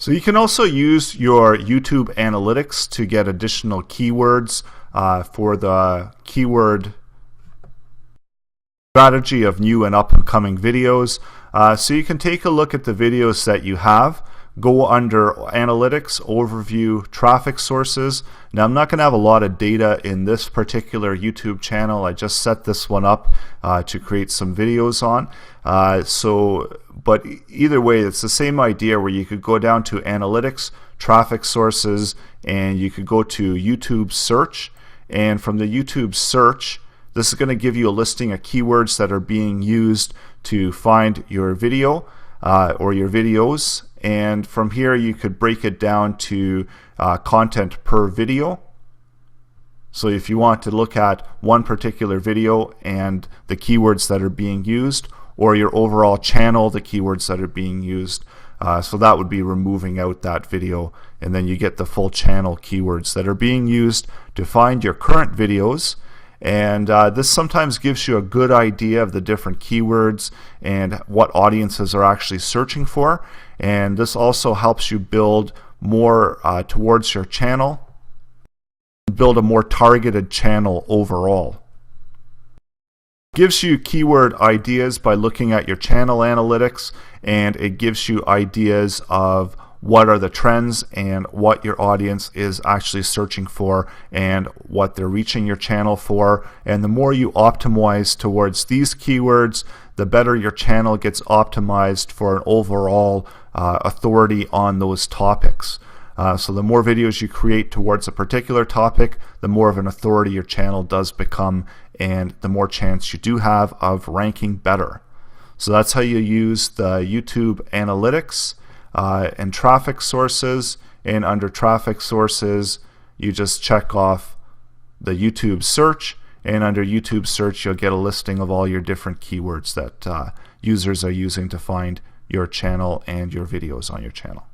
So you can also use your YouTube Analytics to get additional keywords for the keyword strategy of new and up and coming videos. So you can take a look at the videos that you have, go under Analytics, Overview, Traffic Sources. Now I'm not going to have a lot of data in this particular YouTube channel. I just set this one up to create some videos on. But either way, it's the same idea where you could go down to Analytics, Traffic Sources, and you could go to YouTube Search. And from the YouTube Search, this is going to give you a listing of keywords that are being used to find your video or your videos. And from here you could break it down to content per video. So if you want to look at one particular video and the keywords that are being used, or your overall channel, the keywords that are being used, so that would be removing out that video, and then you get the full channel keywords that are being used to find your current videos. And this sometimes gives you a good idea of the different keywords and what audiences are actually searching for. And this also helps you build more towards your channel, build a more targeted channel overall. It gives you keyword ideas by looking at your channel analytics, and it gives you ideas of what are the trends and what your audience is actually searching for and what they're reaching your channel for. And the more you optimize towards these keywords, the better your channel gets optimized for an overall authority on those topics. So the more videos you create towards a particular topic, the more of an authority your channel does become, and the more chance you do have of ranking better. So that's how you use the YouTube Analytics and Traffic Sources. And under Traffic Sources, you just check off the YouTube Search, and under YouTube Search you'll get a listing of all your different keywords that users are using to find your channel and your videos on your channel.